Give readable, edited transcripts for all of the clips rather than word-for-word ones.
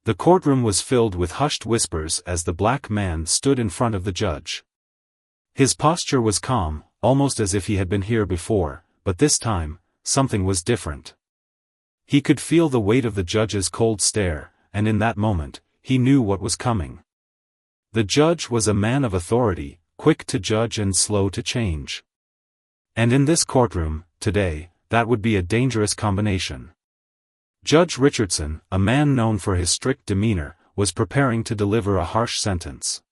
The courtroom was filled with hushed whispers as the black man stood in front of the judge. His posture was calm, almost as if he had been here before, but this time, something was different. He could feel the weight of the judge's cold stare, and in that moment, he knew what was coming. The judge was a man of authority, quick to judge and slow to change. And in this courtroom, today, that would be a dangerous combination. Judge Richardson, a man known for his strict demeanor, was preparing to deliver a harsh sentence.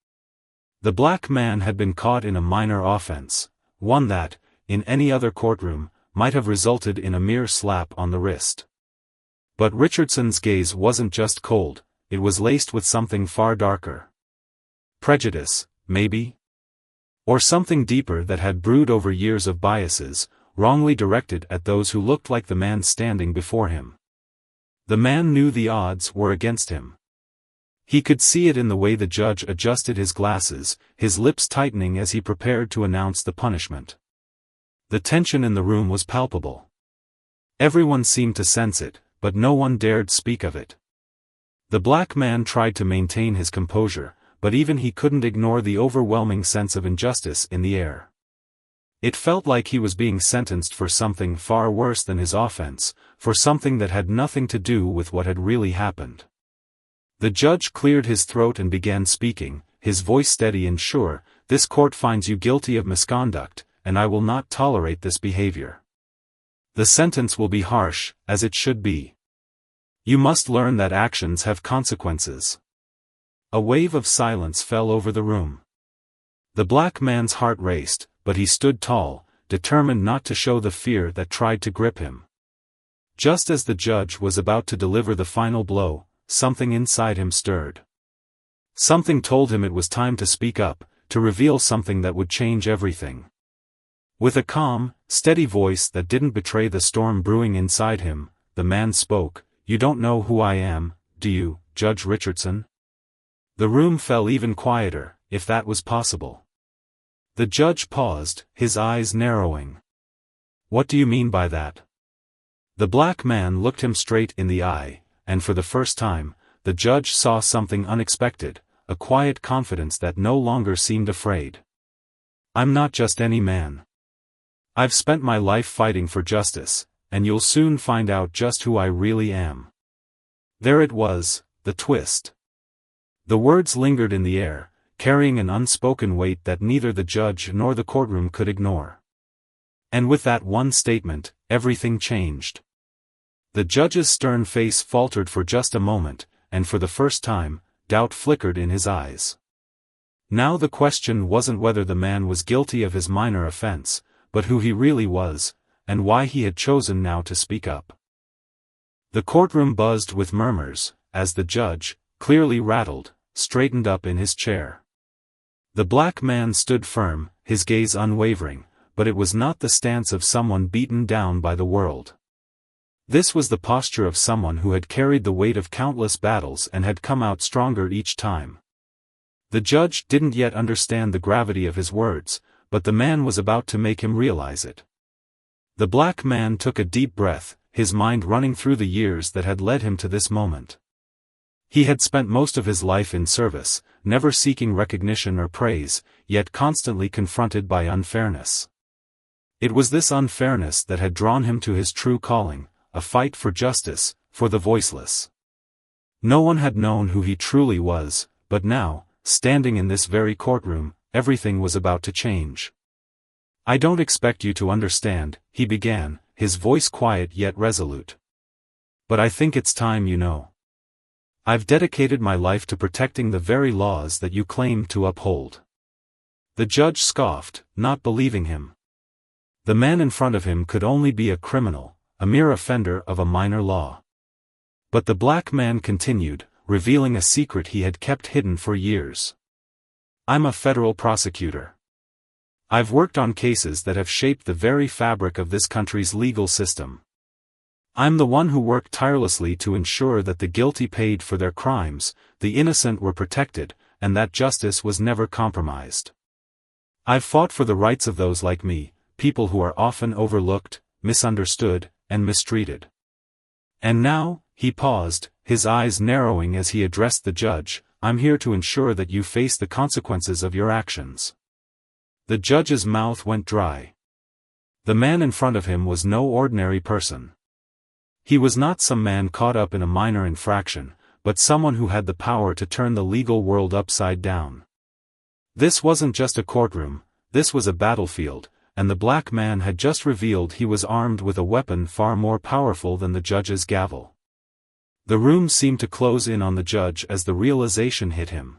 The black man had been caught in a minor offense, one that, in any other courtroom, might have resulted in a mere slap on the wrist. But Richardson's gaze wasn't just cold, it was laced with something far darker. Prejudice, maybe? Or something deeper that had brewed over years of biases, wrongly directed at those who looked like the man standing before him. The man knew the odds were against him. He could see it in the way the judge adjusted his glasses, his lips tightening as he prepared to announce the punishment. The tension in the room was palpable. Everyone seemed to sense it, but no one dared speak of it. The black man tried to maintain his composure, but even he couldn't ignore the overwhelming sense of injustice in the air. It felt like he was being sentenced for something far worse than his offense, for something that had nothing to do with what had really happened. The judge cleared his throat and began speaking, his voice steady and sure. "This court finds you guilty of misconduct, and I will not tolerate this behavior. The sentence will be harsh, as it should be. You must learn that actions have consequences." A wave of silence fell over the room. The black man's heart raced, but he stood tall, determined not to show the fear that tried to grip him. Just as the judge was about to deliver the final blow, something inside him stirred. Something told him it was time to speak up, to reveal something that would change everything. With a calm, steady voice that didn't betray the storm brewing inside him, the man spoke. "You don't know who I am, do you, Judge Richardson?" The room fell even quieter, if that was possible. The judge paused, his eyes narrowing. "What do you mean by that?" The black man looked him straight in the eye, and for the first time, the judge saw something unexpected, a quiet confidence that no longer seemed afraid. "I'm not just any man. I've spent my life fighting for justice, and you'll soon find out just who I really am." There it was, the twist. The words lingered in the air, carrying an unspoken weight that neither the judge nor the courtroom could ignore. And with that one statement, everything changed. The judge's stern face faltered for just a moment, and for the first time, doubt flickered in his eyes. Now the question wasn't whether the man was guilty of his minor offense, but who he really was, and why he had chosen now to speak up. The courtroom buzzed with murmurs, as the judge, clearly rattled, straightened up in his chair. The black man stood firm, his gaze unwavering, but it was not the stance of someone beaten down by the world. This was the posture of someone who had carried the weight of countless battles and had come out stronger each time. The judge didn't yet understand the gravity of his words, but the man was about to make him realize it. The black man took a deep breath, his mind running through the years that had led him to this moment. He had spent most of his life in service, never seeking recognition or praise, yet constantly confronted by unfairness. It was this unfairness that had drawn him to his true calling, a fight for justice, for the voiceless. No one had known who he truly was, but now, standing in this very courtroom, everything was about to change. "I don't expect you to understand," he began, his voice quiet yet resolute. "But I think it's time you know. I've dedicated my life to protecting the very laws that you claim to uphold." The judge scoffed, not believing him. The man in front of him could only be a criminal, a mere offender of a minor law. But the black man continued, revealing a secret he had kept hidden for years. "I'm a federal prosecutor. I've worked on cases that have shaped the very fabric of this country's legal system. I'm the one who worked tirelessly to ensure that the guilty paid for their crimes, the innocent were protected, and that justice was never compromised. I've fought for the rights of those like me, people who are often overlooked, misunderstood, and mistreated. And now," he paused, his eyes narrowing as he addressed the judge, "I'm here to ensure that you face the consequences of your actions." The judge's mouth went dry. The man in front of him was no ordinary person. He was not some man caught up in a minor infraction, but someone who had the power to turn the legal world upside down. This wasn't just a courtroom, this was a battlefield, and the black man had just revealed he was armed with a weapon far more powerful than the judge's gavel. The room seemed to close in on the judge as the realization hit him.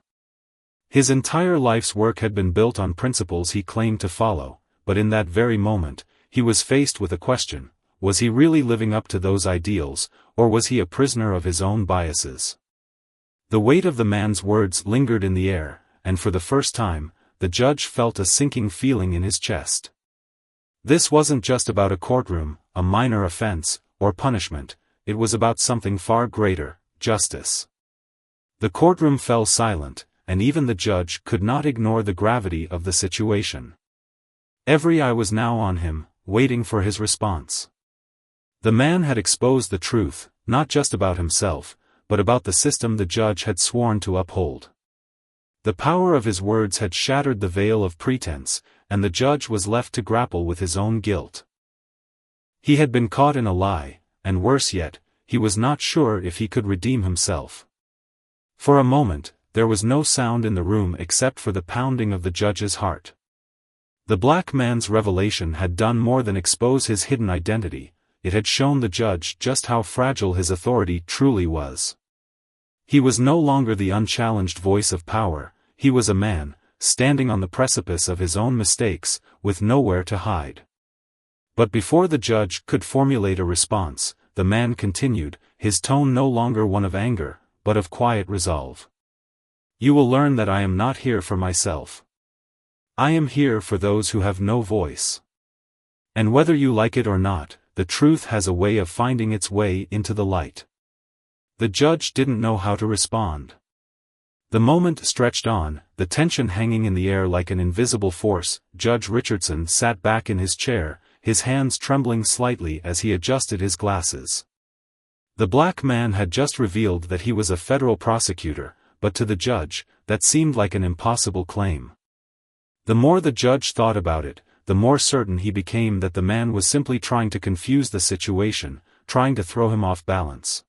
His entire life's work had been built on principles he claimed to follow, but in that very moment, he was faced with a question: was he really living up to those ideals, or was he a prisoner of his own biases? The weight of the man's words lingered in the air, and for the first time, the judge felt a sinking feeling in his chest. This wasn't just about a courtroom, a minor offense, or punishment, it was about something far greater: justice. The courtroom fell silent, and even the judge could not ignore the gravity of the situation. Every eye was now on him, waiting for his response. The man had exposed the truth, not just about himself, but about the system the judge had sworn to uphold. The power of his words had shattered the veil of pretense, and the judge was left to grapple with his own guilt. He had been caught in a lie, and worse yet, he was not sure if he could redeem himself. For a moment, there was no sound in the room except for the pounding of the judge's heart. The black man's revelation had done more than expose his hidden identity, it had shown the judge just how fragile his authority truly was. He was no longer the unchallenged voice of power, he was a man, standing on the precipice of his own mistakes, with nowhere to hide. But before the judge could formulate a response, the man continued, his tone no longer one of anger, but of quiet resolve. "You will learn that I am not here for myself. I am here for those who have no voice. And whether you like it or not, the truth has a way of finding its way into the light." The judge didn't know how to respond. The moment stretched on, the tension hanging in the air like an invisible force. Judge Richardson sat back in his chair, his hands trembling slightly as he adjusted his glasses. The black man had just revealed that he was a federal prosecutor, but to the judge, that seemed like an impossible claim. The more the judge thought about it, the more certain he became that the man was simply trying to confuse the situation, trying to throw him off balance.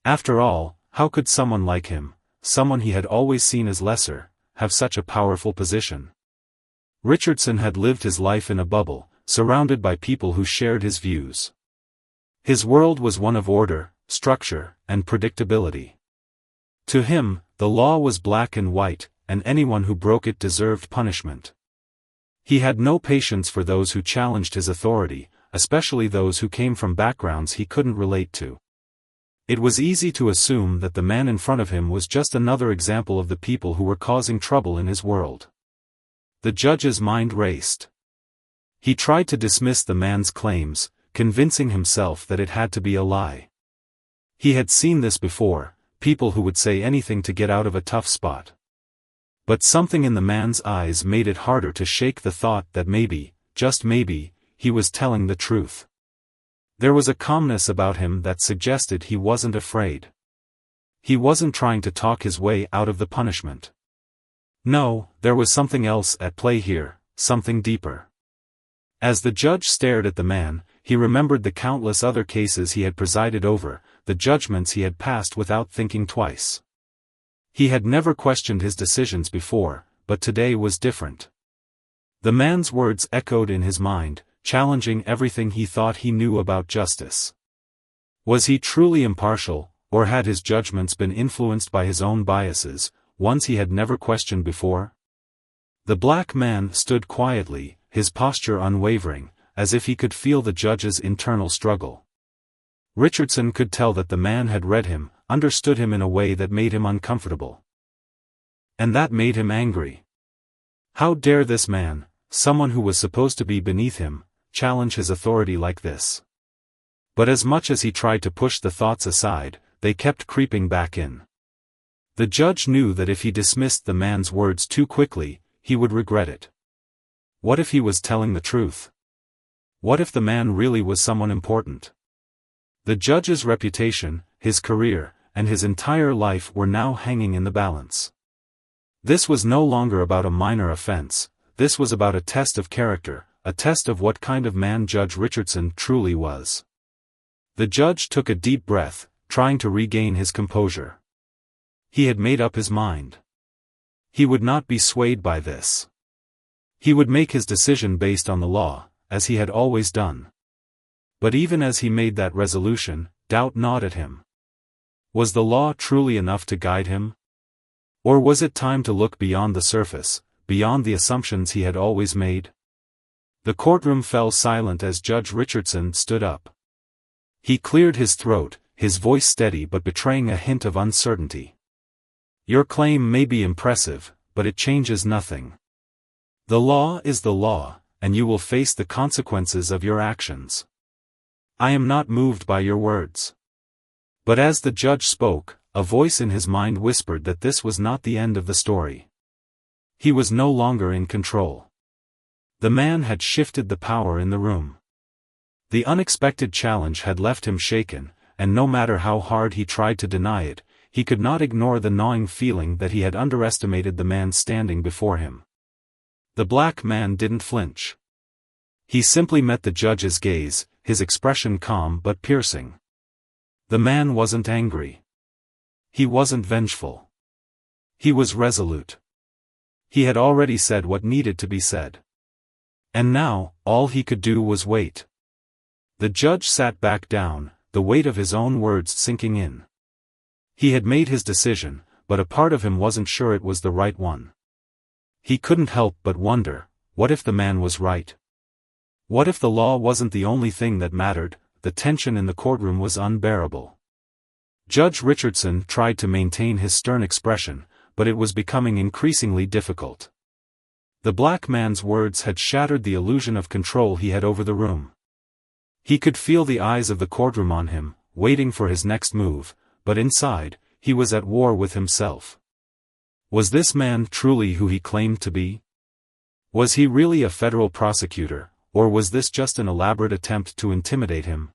After all, how could someone like him, someone he had always seen as lesser, have such a powerful position? Richardson had lived his life in a bubble, surrounded by people who shared his views. His world was one of order, structure, and predictability. To him, the law was black and white, and anyone who broke it deserved punishment. He had no patience for those who challenged his authority, especially those who came from backgrounds he couldn't relate to. It was easy to assume that the man in front of him was just another example of the people who were causing trouble in his world. The judge's mind raced. He tried to dismiss the man's claims, convincing himself that it had to be a lie. He had seen this before, people who would say anything to get out of a tough spot. But something in the man's eyes made it harder to shake the thought that maybe, just maybe, he was telling the truth. There was a calmness about him that suggested he wasn't afraid. He wasn't trying to talk his way out of the punishment. No, there was something else at play here, something deeper. As the judge stared at the man, he remembered the countless other cases he had presided over, the judgments he had passed without thinking twice. He had never questioned his decisions before, but today was different. The man's words echoed in his mind, challenging everything he thought he knew about justice. Was he truly impartial, or had his judgments been influenced by his own biases, ones he had never questioned before? The black man stood quietly, his posture unwavering, as if he could feel the judge's internal struggle. Richardson could tell that the man had read him, understood him in a way that made him uncomfortable. And that made him angry. How dare this man, someone who was supposed to be beneath him, challenge his authority like this? But as much as he tried to push the thoughts aside, they kept creeping back in. The judge knew that if he dismissed the man's words too quickly, he would regret it. What if he was telling the truth? What if the man really was someone important? The judge's reputation, his career, and his entire life were now hanging in the balance. This was no longer about a minor offense, this was about a test of character, a test of what kind of man Judge Richardson truly was. The judge took a deep breath, trying to regain his composure. He had made up his mind. He would not be swayed by this. He would make his decision based on the law, as he had always done. But even as he made that resolution, doubt gnawed at him. Was the law truly enough to guide him? Or was it time to look beyond the surface, beyond the assumptions he had always made? The courtroom fell silent as Judge Richardson stood up. He cleared his throat, his voice steady but betraying a hint of uncertainty. Your claim may be impressive, but it changes nothing. The law is the law, and you will face the consequences of your actions. I am not moved by your words. But as the judge spoke, a voice in his mind whispered that this was not the end of the story. He was no longer in control. The man had shifted the power in the room. The unexpected challenge had left him shaken, and no matter how hard he tried to deny it, he could not ignore the gnawing feeling that he had underestimated the man standing before him. The black man didn't flinch. He simply met the judge's gaze, his expression calm but piercing. The man wasn't angry. He wasn't vengeful. He was resolute. He had already said what needed to be said. And now, all he could do was wait. The judge sat back down, the weight of his own words sinking in. He had made his decision, but a part of him wasn't sure it was the right one. He couldn't help but wonder, what if the man was right? What if the law wasn't the only thing that mattered? The tension in the courtroom was unbearable. Judge Richardson tried to maintain his stern expression, but it was becoming increasingly difficult. The black man's words had shattered the illusion of control he had over the room. He could feel the eyes of the courtroom on him, waiting for his next move, but inside, he was at war with himself. Was this man truly who he claimed to be? Was he really a federal prosecutor, or was this just an elaborate attempt to intimidate him?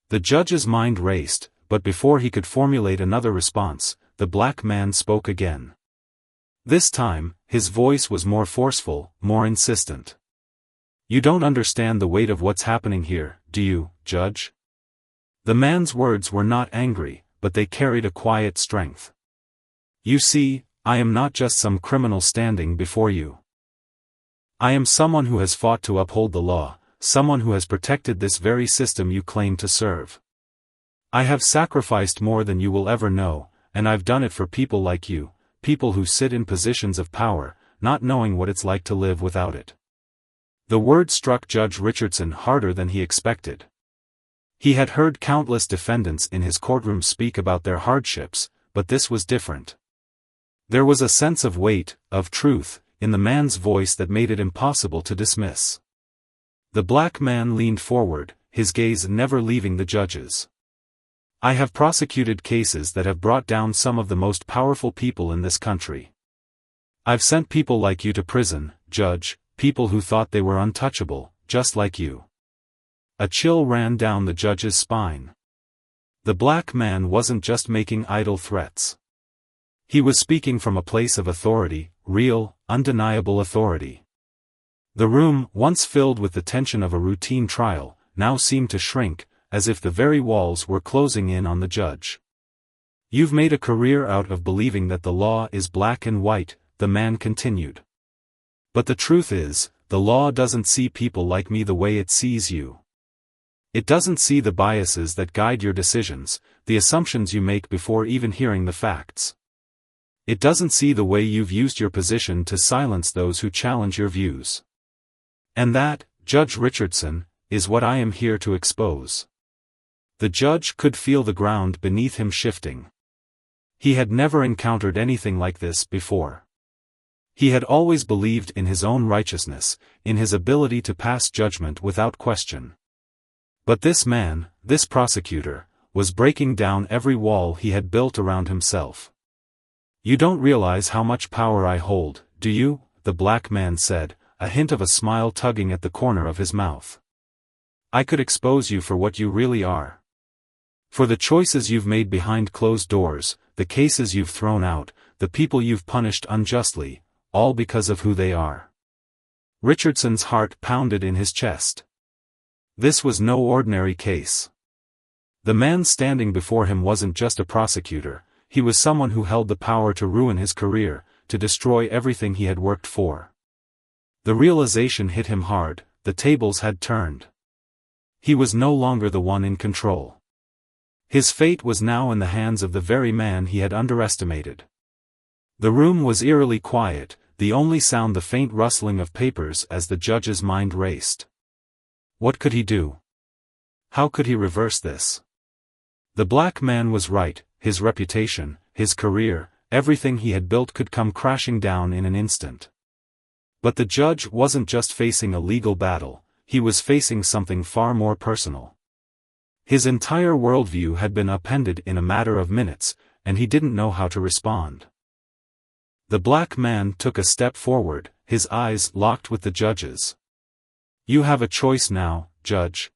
The judge's mind raced, but before he could formulate another response, the black man spoke again. This time, his voice was more forceful, more insistent. You don't understand the weight of what's happening here, do you, Judge? The man's words were not angry, but they carried a quiet strength. You see, I am not just some criminal standing before you. I am someone who has fought to uphold the law, someone who has protected this very system you claim to serve. I have sacrificed more than you will ever know, and I've done it for people like you, people who sit in positions of power, not knowing what it's like to live without it. The word struck Judge Richardson harder than he expected. He had heard countless defendants in his courtroom speak about their hardships, but this was different. There was a sense of weight, of truth, in the man's voice that made it impossible to dismiss. The black man leaned forward, his gaze never leaving the judge's. I have prosecuted cases that have brought down some of the most powerful people in this country. I've sent people like you to prison, Judge, people who thought they were untouchable, just like you. A chill ran down the judge's spine. The black man wasn't just making idle threats. He was speaking from a place of authority, real, undeniable authority. The room, once filled with the tension of a routine trial, now seemed to shrink, as if the very walls were closing in on the judge. You've made a career out of believing that the law is black and white, the man continued. But the truth is, the law doesn't see people like me the way it sees you. It doesn't see the biases that guide your decisions, the assumptions you make before even hearing the facts. It doesn't see the way you've used your position to silence those who challenge your views. And that, Judge Richardson, is what I am here to expose. The judge could feel the ground beneath him shifting. He had never encountered anything like this before. He had always believed in his own righteousness, in his ability to pass judgment without question. But this man, this prosecutor, was breaking down every wall he had built around himself. You don't realize how much power I hold, do you? The black man said, a hint of a smile tugging at the corner of his mouth. I could expose you for what you really are. For the choices you've made behind closed doors, the cases you've thrown out, the people you've punished unjustly, all because of who they are." Richardson's heart pounded in his chest. This was no ordinary case. The man standing before him wasn't just a prosecutor, he was someone who held the power to ruin his career, to destroy everything he had worked for. The realization hit him hard, the tables had turned. He was no longer the one in control. His fate was now in the hands of the very man he had underestimated. The room was eerily quiet, the only sound the faint rustling of papers as the judge's mind raced. What could he do? How could he reverse this? The black man was right, his reputation, his career, everything he had built could come crashing down in an instant. But the judge wasn't just facing a legal battle, he was facing something far more personal. His entire worldview had been upended in a matter of minutes, and he didn't know how to respond. The black man took a step forward, his eyes locked with the judge's. "You have a choice now, Judge.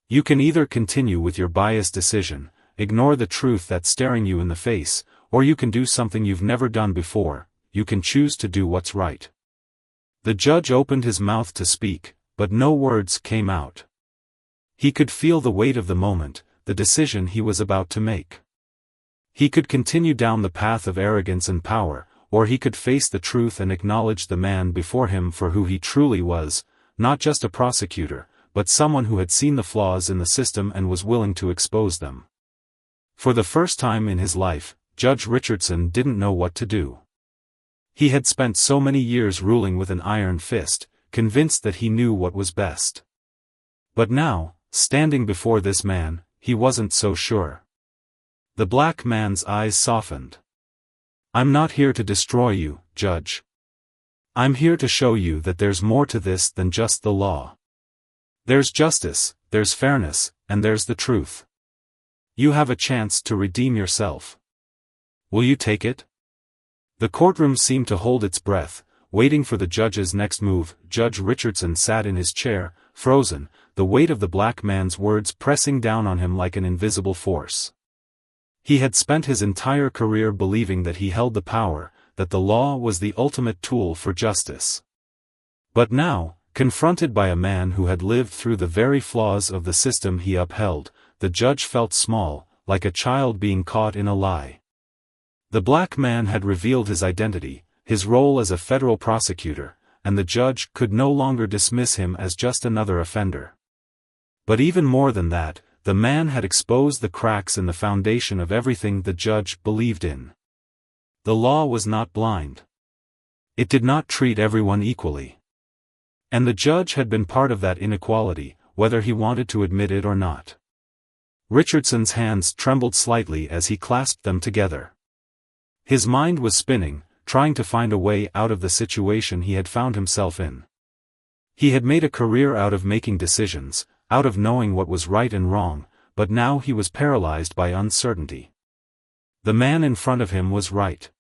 You can either continue with your biased decision, ignore the truth that's staring you in the face, or you can do something you've never done before, you can choose to do what's right." The judge opened his mouth to speak, but no words came out. He could feel the weight of the moment, the decision he was about to make. He could continue down the path of arrogance and power, or he could face the truth and acknowledge the man before him for who he truly was, not just a prosecutor, but someone who had seen the flaws in the system and was willing to expose them. For the first time in his life, Judge Richardson didn't know what to do. He had spent so many years ruling with an iron fist, convinced that he knew what was best. But now, standing before this man, he wasn't so sure. The black man's eyes softened. "I'm not here to destroy you, Judge. I'm here to show you that there's more to this than just the law. There's justice, there's fairness, and there's the truth. You have a chance to redeem yourself. Will you take it?" The courtroom seemed to hold its breath, waiting for the judge's next move. Judge Richardson sat in his chair, frozen, the weight of the black man's words pressing down on him like an invisible force. He had spent his entire career believing that he held the power, that the law was the ultimate tool for justice. But now, confronted by a man who had lived through the very flaws of the system he upheld, the judge felt small, like a child being caught in a lie. The black man had revealed his identity, his role as a federal prosecutor, and the judge could no longer dismiss him as just another offender. But even more than that, the man had exposed the cracks in the foundation of everything the judge believed in. The law was not blind. It did not treat everyone equally. And the judge had been part of that inequality, whether he wanted to admit it or not. Richardson's hands trembled slightly as he clasped them together. His mind was spinning, trying to find a way out of the situation he had found himself in. He had made a career out of making decisions, out of knowing what was right and wrong, but now he was paralyzed by uncertainty. The man in front of him was right.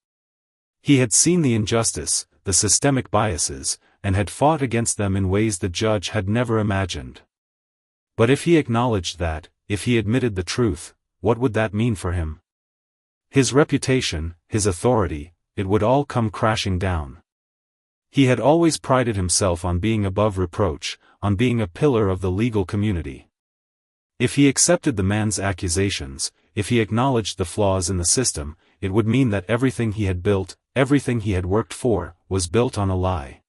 He had seen the injustice, the systemic biases, and had fought against them in ways the judge had never imagined. But if he acknowledged that, if he admitted the truth, what would that mean for him? His reputation, his authority, it would all come crashing down. He had always prided himself on being above reproach, on being a pillar of the legal community. If he accepted the man's accusations, if he acknowledged the flaws in the system, it would mean that everything he had built, everything he had worked for, was built on a lie.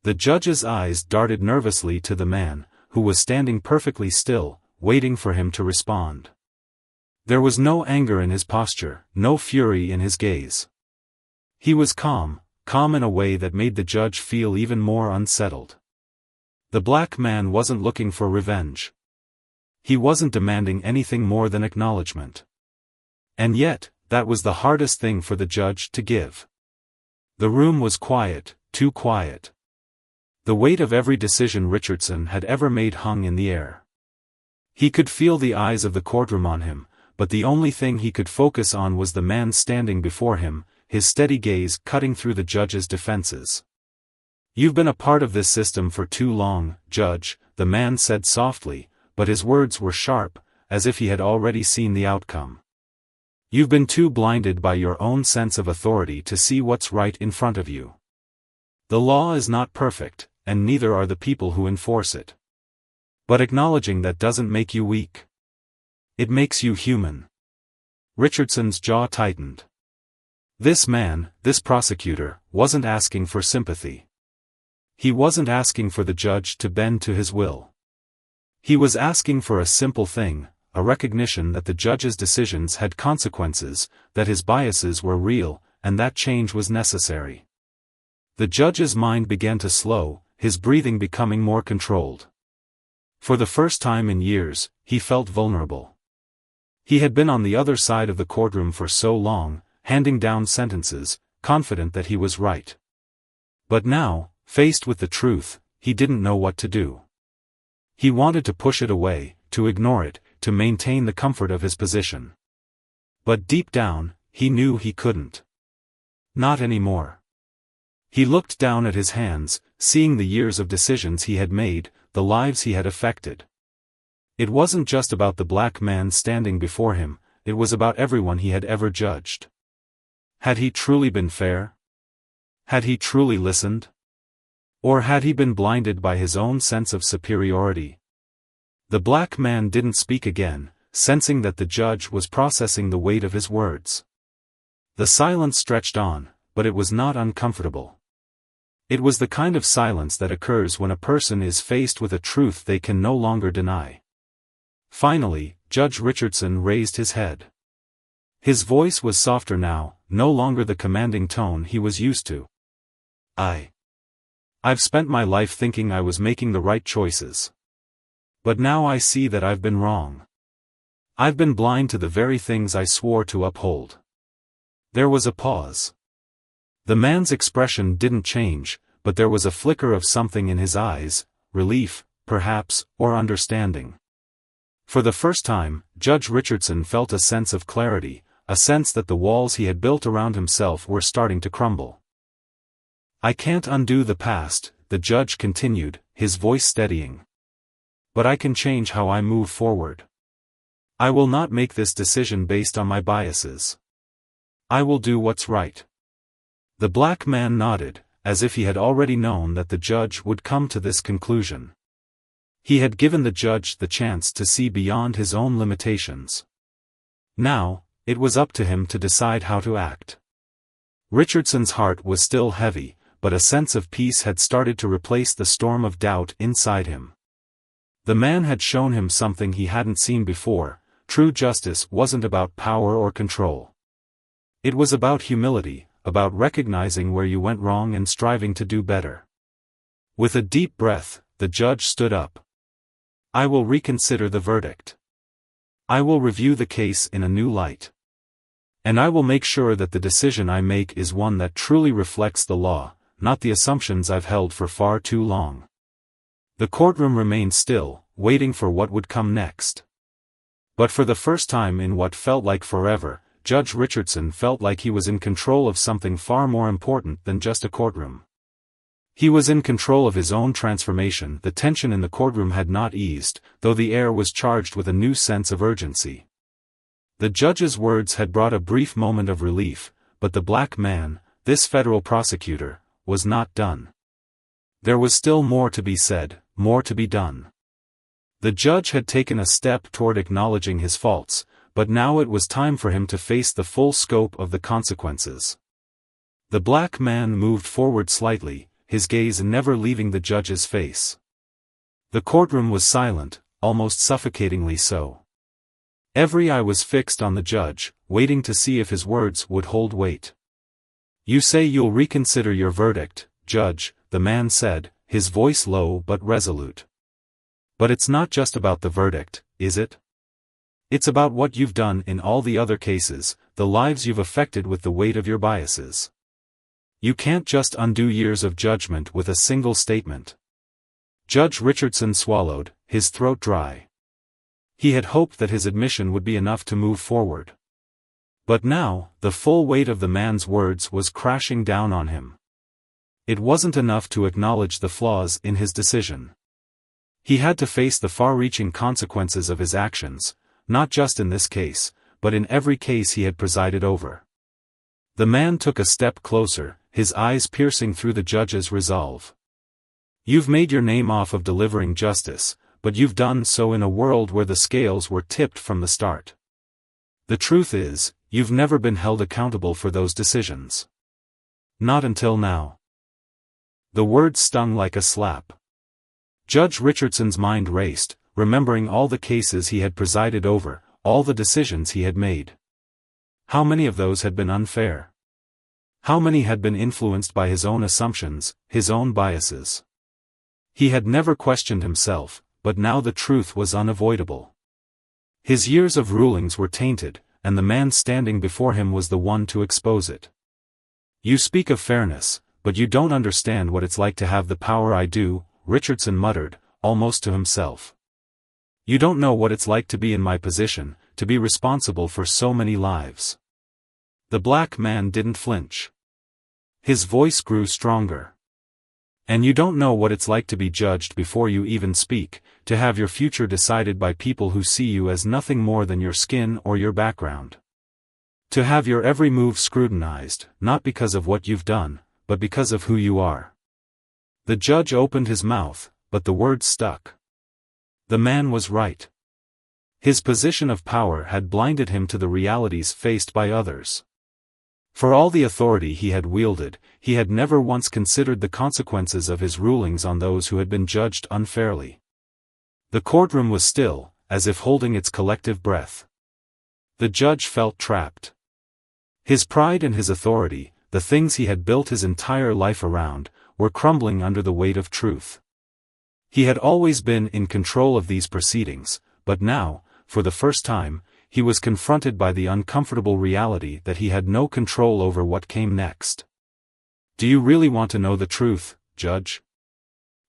The judge's eyes darted nervously to the man, who was standing perfectly still, waiting for him to respond. There was no anger in his posture, no fury in his gaze. He was calm in a way that made the judge feel even more unsettled. The black man wasn't looking for revenge. He wasn't demanding anything more than acknowledgement. And yet, that was the hardest thing for the judge to give. The room was quiet, too quiet. The weight of every decision Richardson had ever made hung in the air. He could feel the eyes of the courtroom on him, but the only thing he could focus on was the man standing before him, his steady gaze cutting through the judge's defenses. "You've been a part of this system for too long, Judge," the man said softly, but his words were sharp, as if he had already seen the outcome. You've been too blinded by your own sense of authority to see what's right in front of you. The law is not perfect, and neither are the people who enforce it. But acknowledging that doesn't make you weak. It makes you human. Richardson's jaw tightened. This man, this prosecutor, wasn't asking for sympathy. He wasn't asking for the judge to bend to his will. He was asking for a simple thing, a recognition that the judge's decisions had consequences, that his biases were real, and that change was necessary. The judge's mind began to slow, his breathing becoming more controlled. For the first time in years, he felt vulnerable. He had been on the other side of the courtroom for so long, handing down sentences, confident that he was right. But now, faced with the truth, he didn't know what to do. He wanted to push it away, to ignore it, to maintain the comfort of his position. But deep down, he knew he couldn't. Not anymore. He looked down at his hands, seeing the years of decisions he had made, the lives he had affected. It wasn't just about the black man standing before him, it was about everyone he had ever judged. Had he truly been fair? Had he truly listened? Or had he been blinded by his own sense of superiority? The black man didn't speak again, sensing that the judge was processing the weight of his words. The silence stretched on, but it was not uncomfortable. It was the kind of silence that occurs when a person is faced with a truth they can no longer deny. Finally, Judge Richardson raised his head. His voice was softer now, no longer the commanding tone he was used to. I've spent my life thinking I was making the right choices. But now I see that I've been wrong. I've been blind to the very things I swore to uphold. There was a pause. The man's expression didn't change, but there was a flicker of something in his eyes, relief, perhaps, or understanding. For the first time, Judge Richardson felt a sense of clarity, a sense that the walls he had built around himself were starting to crumble. I can't undo the past, the judge continued, his voice steadying. But I can change how I move forward. I will not make this decision based on my biases. I will do what's right. The black man nodded, as if he had already known that the judge would come to this conclusion. He had given the judge the chance to see beyond his own limitations. Now, it was up to him to decide how to act. Richardson's heart was still heavy, but a sense of peace had started to replace the storm of doubt inside him. The man had shown him something he hadn't seen before. True justice wasn't about power or control. It was about humility, about recognizing where you went wrong and striving to do better. With a deep breath, the judge stood up. I will reconsider the verdict. I will review the case in a new light. And I will make sure that the decision I make is one that truly reflects the law, not the assumptions I've held for far too long. The courtroom remained still, waiting for what would come next. But for the first time in what felt like forever, Judge Richardson felt like he was in control of something far more important than just a courtroom. He was in control of his own transformation. The tension in the courtroom had not eased, though the air was charged with a new sense of urgency. The judge's words had brought a brief moment of relief, but the black man, this federal prosecutor, was not done. There was still more to be said, more to be done. The judge had taken a step toward acknowledging his faults, but now it was time for him to face the full scope of the consequences. The black man moved forward slightly, his gaze never leaving the judge's face. The courtroom was silent, almost suffocatingly so. Every eye was fixed on the judge, waiting to see if his words would hold weight. You say you'll reconsider your verdict, Judge, the man said, his voice low but resolute. But it's not just about the verdict, is it? It's about what you've done in all the other cases, the lives you've affected with the weight of your biases. You can't just undo years of judgment with a single statement. Judge Richardson swallowed, his throat dry. He had hoped that his admission would be enough to move forward. But now, the full weight of the man's words was crashing down on him. It wasn't enough to acknowledge the flaws in his decision. He had to face the far-reaching consequences of his actions, not just in this case, but in every case he had presided over. The man took a step closer, his eyes piercing through the judge's resolve. "You've made your name off of delivering justice, but you've done so in a world where the scales were tipped from the start. The truth is, you've never been held accountable for those decisions. Not until now." The words stung like a slap. Judge Richardson's mind raced, remembering all the cases he had presided over, all the decisions he had made. How many of those had been unfair? How many had been influenced by his own assumptions, his own biases? He had never questioned himself, but now the truth was unavoidable. His years of rulings were tainted, and the man standing before him was the one to expose it. "You speak of fairness, but you don't understand what it's like to have the power I do," Richardson muttered, almost to himself. "You don't know what it's like to be in my position, to be responsible for so many lives." The black man didn't flinch. His voice grew stronger. "And you don't know what it's like to be judged before you even speak, to have your future decided by people who see you as nothing more than your skin or your background. To have your every move scrutinized, not because of what you've done, but because of who you are." The judge opened his mouth, but the words stuck. The man was right. His position of power had blinded him to the realities faced by others. For all the authority he had wielded, he had never once considered the consequences of his rulings on those who had been judged unfairly. The courtroom was still, as if holding its collective breath. The judge felt trapped. His pride and his authority, the things he had built his entire life around, were crumbling under the weight of truth. He had always been in control of these proceedings, but now, for the first time, he was confronted by the uncomfortable reality that he had no control over what came next. "Do you really want to know the truth, Judge?"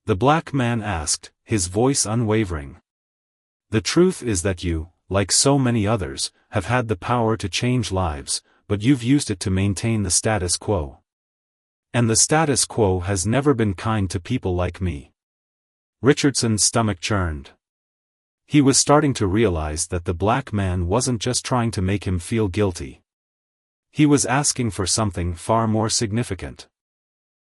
the black man asked, his voice unwavering. "The truth is that you, like so many others, have had the power to change lives, but you've used it to maintain the status quo. And the status quo has never been kind to people like me." Richardson's stomach churned. He was starting to realize that the black man wasn't just trying to make him feel guilty. He was asking for something far more significant.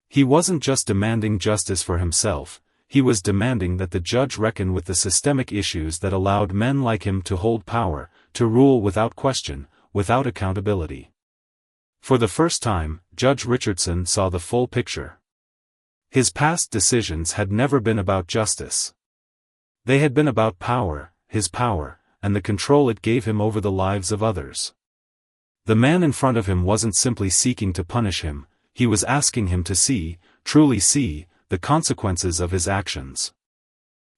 He wasn't just demanding justice for himself, he was demanding that the judge reckon with the systemic issues that allowed men like him to hold power, to rule without question, without accountability. For the first time, Judge Richardson saw the full picture. His past decisions had never been about justice. They had been about power, his power, and the control it gave him over the lives of others. The man in front of him wasn't simply seeking to punish him, he was asking him to see, truly see, the consequences of his actions.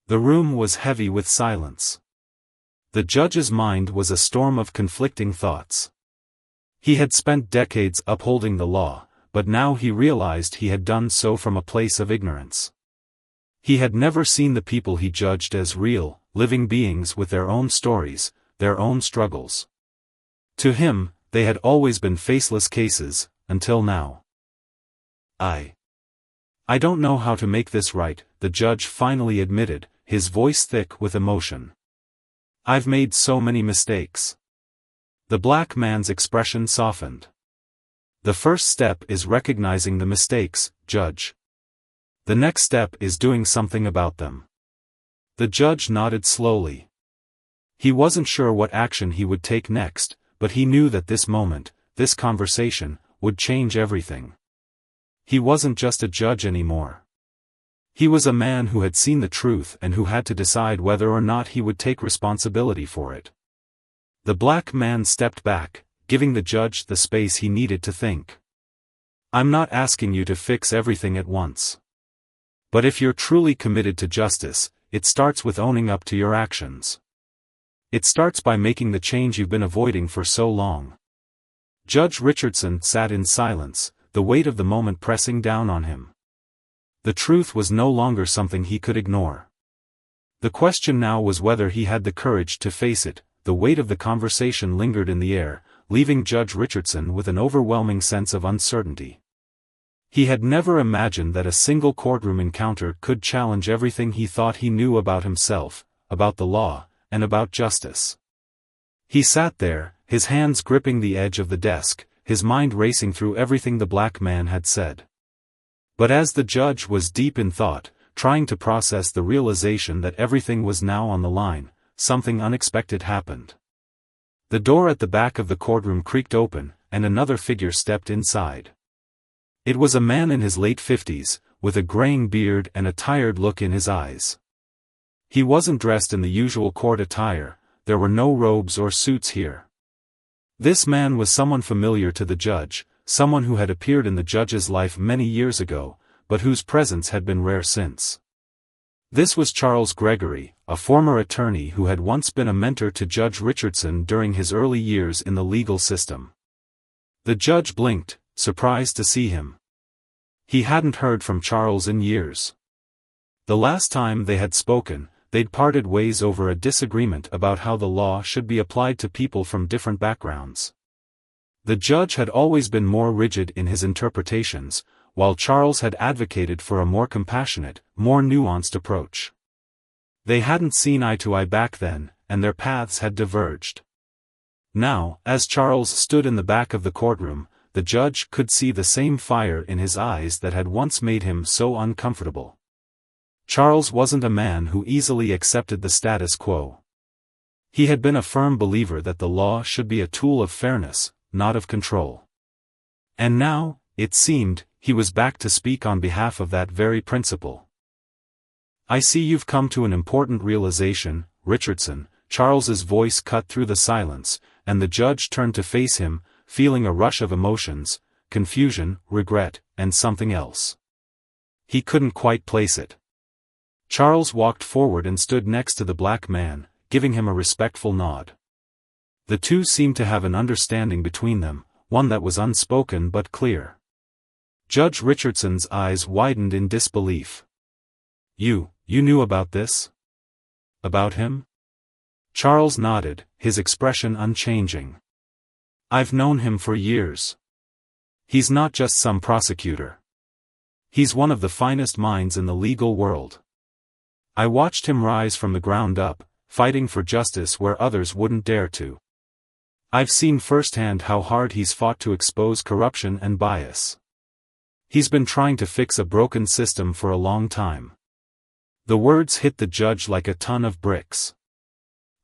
The room was heavy with silence. The judge's mind was a storm of conflicting thoughts. He had spent decades upholding the law, but now he realized he had done so from a place of ignorance. He had never seen the people he judged as real, living beings with their own stories, their own struggles. To him, they had always been faceless cases, until now. I don't know how to make this right," the judge finally admitted, his voice thick with emotion. "I've made so many mistakes." The black man's expression softened. "The first step is recognizing the mistakes, Judge. The next step is doing something about them." The judge nodded slowly. He wasn't sure what action he would take next, but he knew that this moment, this conversation, would change everything. He wasn't just a judge anymore. He was a man who had seen the truth and who had to decide whether or not he would take responsibility for it. The black man stepped back, giving the judge the space he needed to think. "I'm not asking you to fix everything at once. But if you're truly committed to justice, it starts with owning up to your actions. It starts by making the change you've been avoiding for so long." Judge Richardson sat in silence, the weight of the moment pressing down on him. The truth was no longer something he could ignore. The question now was whether he had the courage to face it. The weight of the conversation lingered in the air, leaving Judge Richardson with an overwhelming sense of uncertainty. He had never imagined that a single courtroom encounter could challenge everything he thought he knew about himself, about the law, and about justice. He sat there, his hands gripping the edge of the desk, his mind racing through everything the black man had said. But as the judge was deep in thought, trying to process the realization that everything was now on the line, something unexpected happened. The door at the back of the courtroom creaked open, and another figure stepped inside. It was a man in his late 50s, with a graying beard and a tired look in his eyes. He wasn't dressed in the usual court attire, there were no robes or suits here. This man was someone familiar to the judge, someone who had appeared in the judge's life many years ago, but whose presence had been rare since. This was Charles Gregory, a former attorney who had once been a mentor to Judge Richardson during his early years in the legal system. The judge blinked, surprised to see him. He hadn't heard from Charles in years. The last time they had spoken, they'd parted ways over a disagreement about how the law should be applied to people from different backgrounds. The judge had always been more rigid in his interpretations, while Charles had advocated for a more compassionate, more nuanced approach. They hadn't seen eye to eye back then, and their paths had diverged. Now, as Charles stood in the back of the courtroom, the judge could see the same fire in his eyes that had once made him so uncomfortable. Charles wasn't a man who easily accepted the status quo. He had been a firm believer that the law should be a tool of fairness, not of control. And now, it seemed, he was back to speak on behalf of that very principle. "I see you've come to an important realization, Richardson." Charles's voice cut through the silence, and the judge turned to face him, feeling a rush of emotions, confusion, regret, and something else. He couldn't quite place it. Charles walked forward and stood next to the black man, giving him a respectful nod. The two seemed to have an understanding between them, one that was unspoken but clear. Judge Richardson's eyes widened in disbelief. You knew about this? About him?" Charles nodded, his expression unchanging. "I've known him for years. He's not just some prosecutor. He's one of the finest minds in the legal world. I watched him rise from the ground up, fighting for justice where others wouldn't dare to. I've seen firsthand how hard he's fought to expose corruption and bias. He's been trying to fix a broken system for a long time." The words hit the judge like a ton of bricks.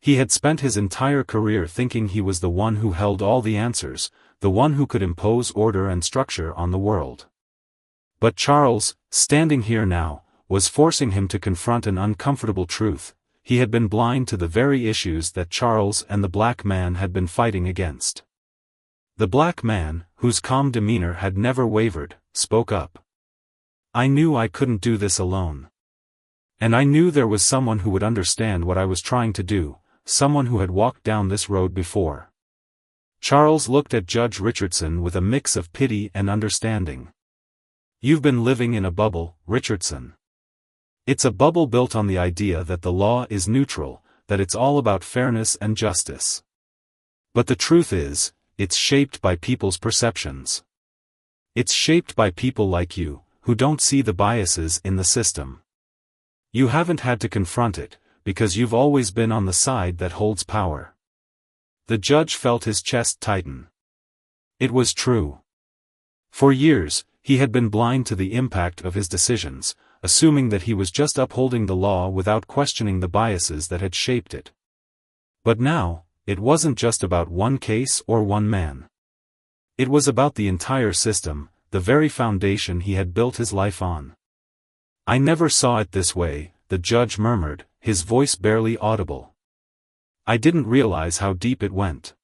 He had spent his entire career thinking he was the one who held all the answers, the one who could impose order and structure on the world. But Charles, standing here now, was forcing him to confront an uncomfortable truth. He had been blind to the very issues that Charles and the black man had been fighting against. The black man, whose calm demeanor had never wavered, spoke up. "I knew I couldn't do this alone. And I knew there was someone who would understand what I was trying to do, someone who had walked down this road before." Charles looked at Judge Richardson with a mix of pity and understanding. "You've been living in a bubble, Richardson. It's a bubble built on the idea that the law is neutral, that it's all about fairness and justice. But the truth is, it's shaped by people's perceptions. It's shaped by people like you, who don't see the biases in the system. You haven't had to confront it, because you've always been on the side that holds power." The judge felt his chest tighten. It was true. For years, he had been blind to the impact of his decisions, assuming that he was just upholding the law without questioning the biases that had shaped it. But now, it wasn't just about one case or one man. It was about the entire system, the very foundation he had built his life on. "I never saw it this way," the judge murmured, his voice barely audible. "I didn't realize how deep it went."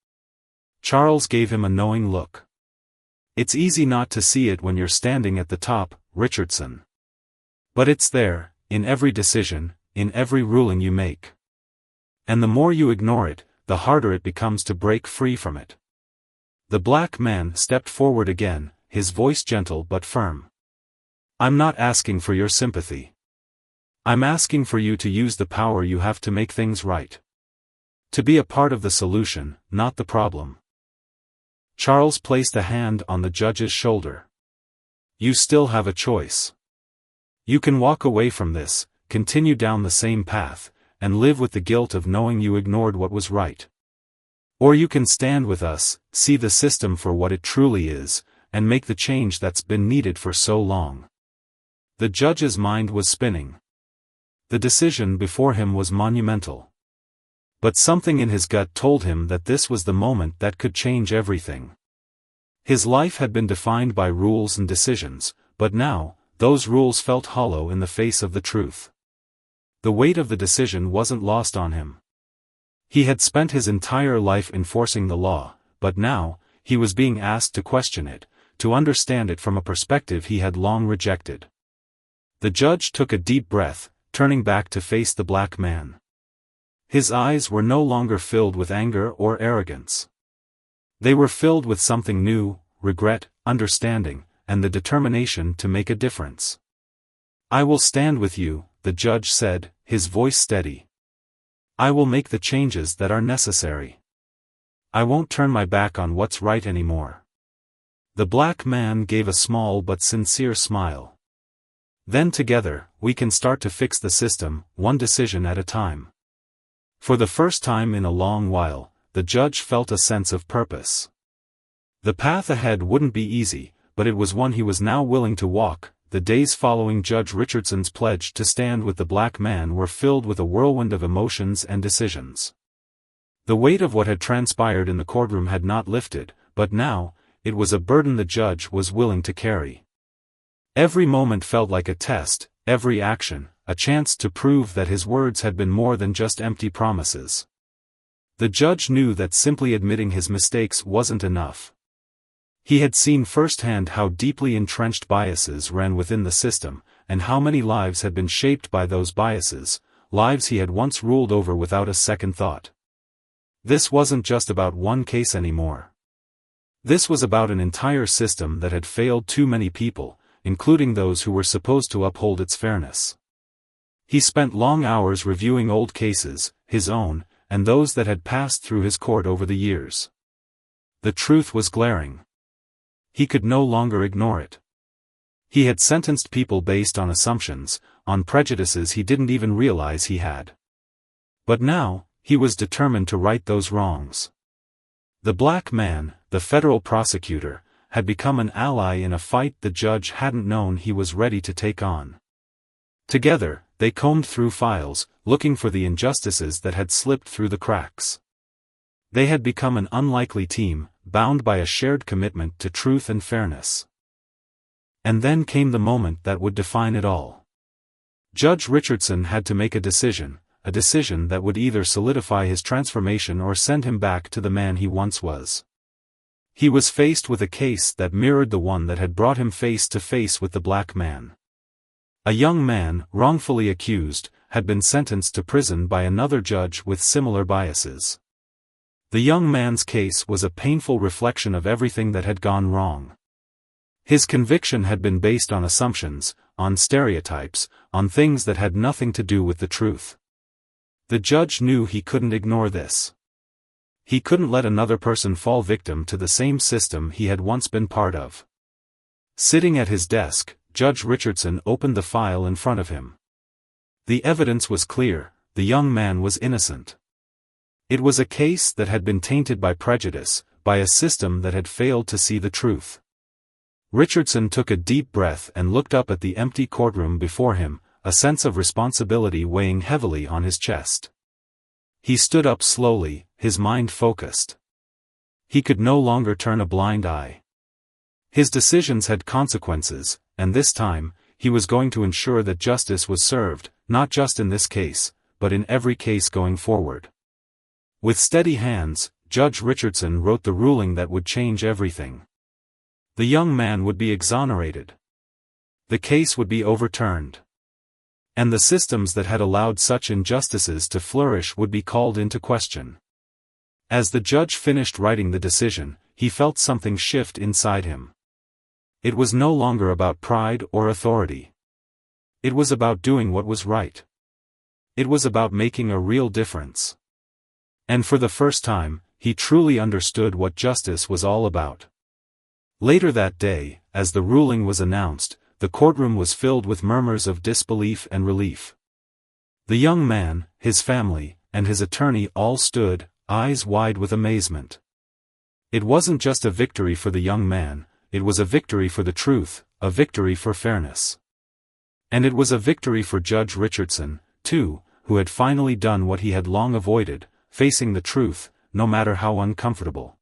Charles gave him a knowing look. "It's easy not to see it when you're standing at the top, Richardson. But it's there, in every decision, in every ruling you make. And the more you ignore it, the harder it becomes to break free from it." The black man stepped forward again, his voice gentle but firm. "I'm not asking for your sympathy. I'm asking for you to use the power you have to make things right. To be a part of the solution, not the problem." Charles placed a hand on the judge's shoulder. "You still have a choice. You can walk away from this, continue down the same path, and live with the guilt of knowing you ignored what was right. Or you can stand with us, see the system for what it truly is, and make the change that's been needed for so long. The judge's mind was spinning. The decision before him was monumental. But something in his gut told him that this was the moment that could change everything. His life had been defined by rules and decisions, but now, those rules felt hollow in the face of the truth. The weight of the decision wasn't lost on him. He had spent his entire life enforcing the law, but now, he was being asked to question it, to understand it from a perspective he had long rejected. The judge took a deep breath, turning back to face the black man. His eyes were no longer filled with anger or arrogance. They were filled with something new, regret, understanding, and the determination to make a difference. "I will stand with you," the judge said, his voice steady. "I will make the changes that are necessary. I won't turn my back on what's right anymore." The black man gave a small but sincere smile. "Then together, we can start to fix the system, one decision at a time." For the first time in a long while, the judge felt a sense of purpose. The path ahead wouldn't be easy, but it was one he was now willing to walk. The days following Judge Richardson's pledge to stand with the black man were filled with a whirlwind of emotions and decisions. The weight of what had transpired in the courtroom had not lifted, but now, it was a burden the judge was willing to carry. Every moment felt like a test, every action, a chance to prove that his words had been more than just empty promises. The judge knew that simply admitting his mistakes wasn't enough. He had seen firsthand how deeply entrenched biases ran within the system, and how many lives had been shaped by those biases, lives he had once ruled over without a second thought. This wasn't just about one case anymore. This was about an entire system that had failed too many people, including those who were supposed to uphold its fairness. He spent long hours reviewing old cases, his own, and those that had passed through his court over the years. The truth was glaring. He could no longer ignore it. He had sentenced people based on assumptions, on prejudices he didn't even realize he had. But now, he was determined to right those wrongs. The black man, the federal prosecutor, had become an ally in a fight the judge hadn't known he was ready to take on. Together, they combed through files, looking for the injustices that had slipped through the cracks. They had become an unlikely team, bound by a shared commitment to truth and fairness. And then came the moment that would define it all. Judge Richardson had to make a decision that would either solidify his transformation or send him back to the man he once was. He was faced with a case that mirrored the one that had brought him face to face with the black man. A young man, wrongfully accused, had been sentenced to prison by another judge with similar biases. The young man's case was a painful reflection of everything that had gone wrong. His conviction had been based on assumptions, on stereotypes, on things that had nothing to do with the truth. The judge knew he couldn't ignore this. He couldn't let another person fall victim to the same system he had once been part of. Sitting at his desk, Judge Richardson opened the file in front of him. The evidence was clear, the young man was innocent. It was a case that had been tainted by prejudice, by a system that had failed to see the truth. Richardson took a deep breath and looked up at the empty courtroom before him, a sense of responsibility weighing heavily on his chest. He stood up slowly, his mind focused. He could no longer turn a blind eye. His decisions had consequences, and this time, he was going to ensure that justice was served, not just in this case, but in every case going forward. With steady hands, Judge Richardson wrote the ruling that would change everything. The young man would be exonerated. The case would be overturned. And the systems that had allowed such injustices to flourish would be called into question. As the judge finished writing the decision, he felt something shift inside him. It was no longer about pride or authority. It was about doing what was right. It was about making a real difference. And for the first time, he truly understood what justice was all about. Later that day, as the ruling was announced, the courtroom was filled with murmurs of disbelief and relief. The young man, his family, and his attorney all stood, eyes wide with amazement. It wasn't just a victory for the young man, it was a victory for the truth, a victory for fairness. And it was a victory for Judge Richardson, too, who had finally done what he had long avoided, facing the truth, no matter how uncomfortable.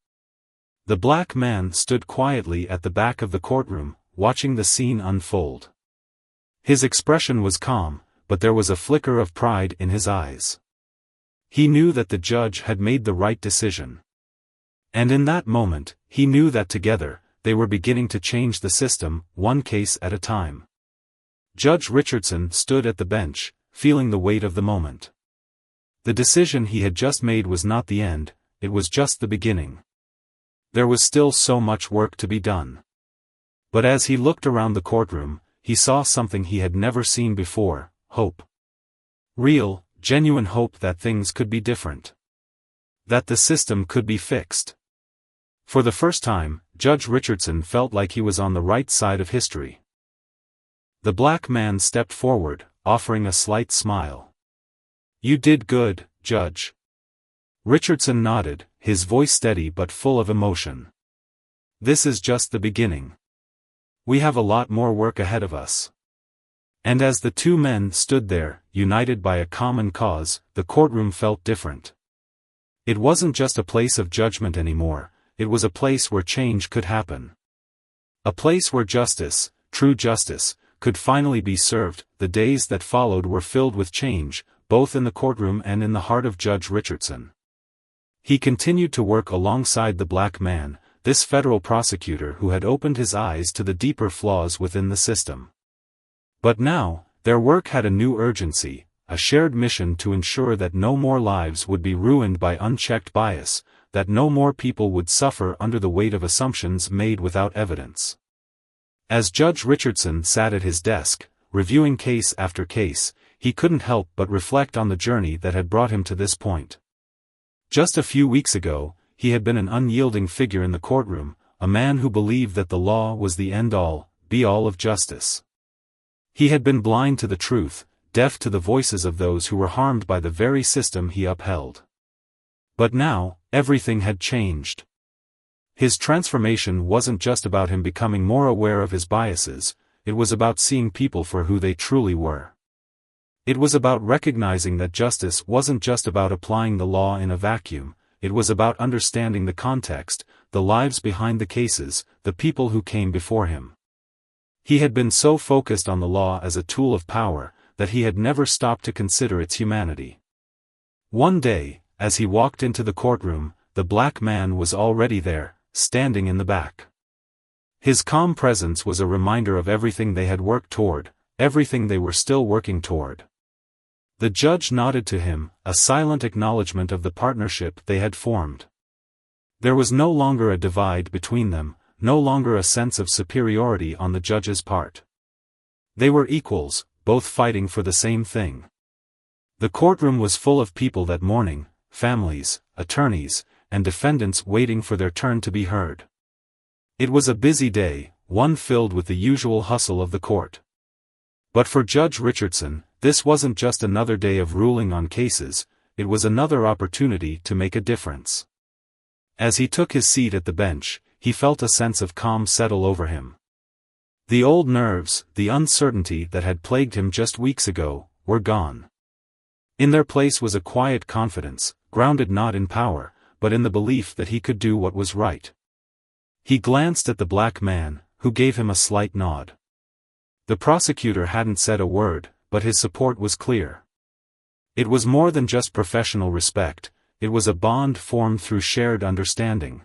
The black man stood quietly at the back of the courtroom, watching the scene unfold. His expression was calm, but there was a flicker of pride in his eyes. He knew that the judge had made the right decision. And in that moment, he knew that together, they were beginning to change the system, one case at a time. Judge Richardson stood at the bench, feeling the weight of the moment. The decision he had just made was not the end, it was just the beginning. There was still so much work to be done. But as he looked around the courtroom, he saw something he had never seen before: hope. Real, genuine hope that things could be different. That the system could be fixed. For the first time, Judge Richardson felt like he was on the right side of history. The black man stepped forward, offering a slight smile. "You did good, Judge." Richardson nodded, his voice steady but full of emotion. "This is just the beginning. We have a lot more work ahead of us." And as the two men stood there, united by a common cause, the courtroom felt different. It wasn't just a place of judgment anymore, it was a place where change could happen. A place where justice, true justice, could finally be served. The days that followed were filled with change, both in the courtroom and in the heart of Judge Richardson. He continued to work alongside the black man, this federal prosecutor who had opened his eyes to the deeper flaws within the system. But now, their work had a new urgency, a shared mission to ensure that no more lives would be ruined by unchecked bias, that no more people would suffer under the weight of assumptions made without evidence. As Judge Richardson sat at his desk, reviewing case after case, he couldn't help but reflect on the journey that had brought him to this point. Just a few weeks ago, he had been an unyielding figure in the courtroom, a man who believed that the law was the end-all, be-all of justice. He had been blind to the truth, deaf to the voices of those who were harmed by the very system he upheld. But now, everything had changed. His transformation wasn't just about him becoming more aware of his biases, it was about seeing people for who they truly were. It was about recognizing that justice wasn't just about applying the law in a vacuum, it was about understanding the context, the lives behind the cases, the people who came before him. He had been so focused on the law as a tool of power, that he had never stopped to consider its humanity. One day, as he walked into the courtroom, the black man was already there, standing in the back. His calm presence was a reminder of everything they had worked toward, everything they were still working toward. The judge nodded to him, a silent acknowledgement of the partnership they had formed. There was no longer a divide between them, no longer a sense of superiority on the judge's part. They were equals, both fighting for the same thing. The courtroom was full of people that morning, families, attorneys, and defendants waiting for their turn to be heard. It was a busy day, one filled with the usual hustle of the court. But for Judge Richardson, this wasn't just another day of ruling on cases, it was another opportunity to make a difference. As he took his seat at the bench, he felt a sense of calm settle over him. The old nerves, the uncertainty that had plagued him just weeks ago, were gone. In their place was a quiet confidence, grounded not in power, but in the belief that he could do what was right. He glanced at the black man, who gave him a slight nod. The prosecutor hadn't said a word, but his support was clear. It was more than just professional respect, it was a bond formed through shared understanding.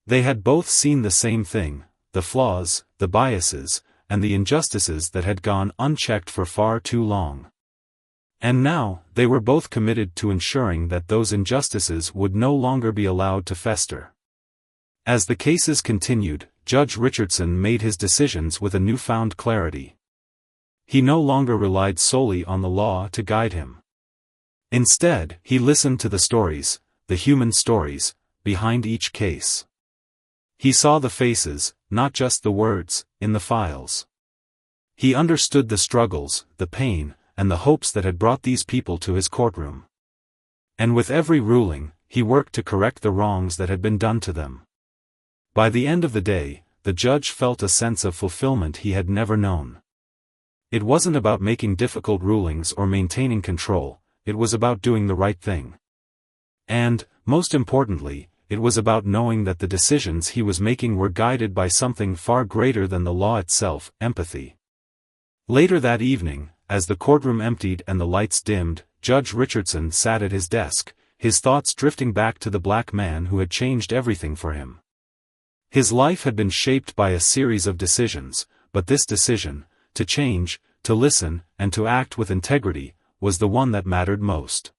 They had both seen the same thing, the flaws, the biases, and the injustices that had gone unchecked for far too long. And now, they were both committed to ensuring that those injustices would no longer be allowed to fester. As the cases continued, Judge Richardson made his decisions with a newfound clarity. He no longer relied solely on the law to guide him. Instead, he listened to the stories, the human stories, behind each case. He saw the faces, not just the words, in the files. He understood the struggles, the pain, and the hopes that had brought these people to his courtroom. And with every ruling, he worked to correct the wrongs that had been done to them. By the end of the day, the judge felt a sense of fulfillment he had never known. It wasn't about making difficult rulings or maintaining control, it was about doing the right thing. And, most importantly, it was about knowing that the decisions he was making were guided by something far greater than the law itself, empathy. Later that evening, as the courtroom emptied and the lights dimmed, Judge Richardson sat at his desk, his thoughts drifting back to the black man who had changed everything for him. His life had been shaped by a series of decisions, but this decision, to change, to listen, and to act with integrity, was the one that mattered most.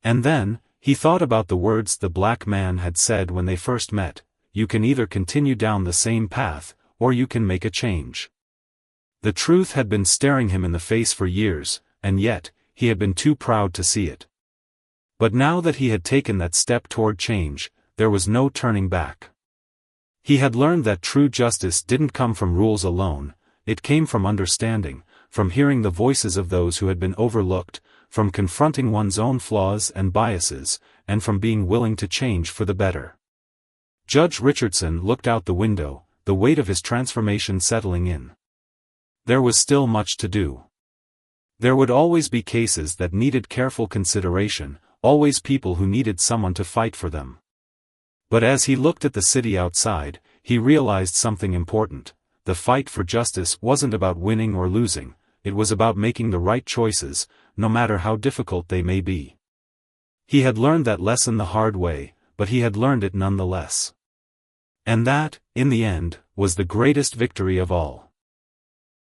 And then, he thought about the words the black man had said when they first met: "You can either continue down the same path, or you can make a change." The truth had been staring him in the face for years, and yet, he had been too proud to see it. But now that he had taken that step toward change, there was no turning back. He had learned that true justice didn't come from rules alone, it came from understanding, from hearing the voices of those who had been overlooked, from confronting one's own flaws and biases, and from being willing to change for the better. Judge Richardson looked out the window, the weight of his transformation settling in. There was still much to do. There would always be cases that needed careful consideration, always people who needed someone to fight for them. But as he looked at the city outside, he realized something important. The fight for justice wasn't about winning or losing, it was about making the right choices, no matter how difficult they may be. He had learned that lesson the hard way, but he had learned it nonetheless. And that, in the end, was the greatest victory of all.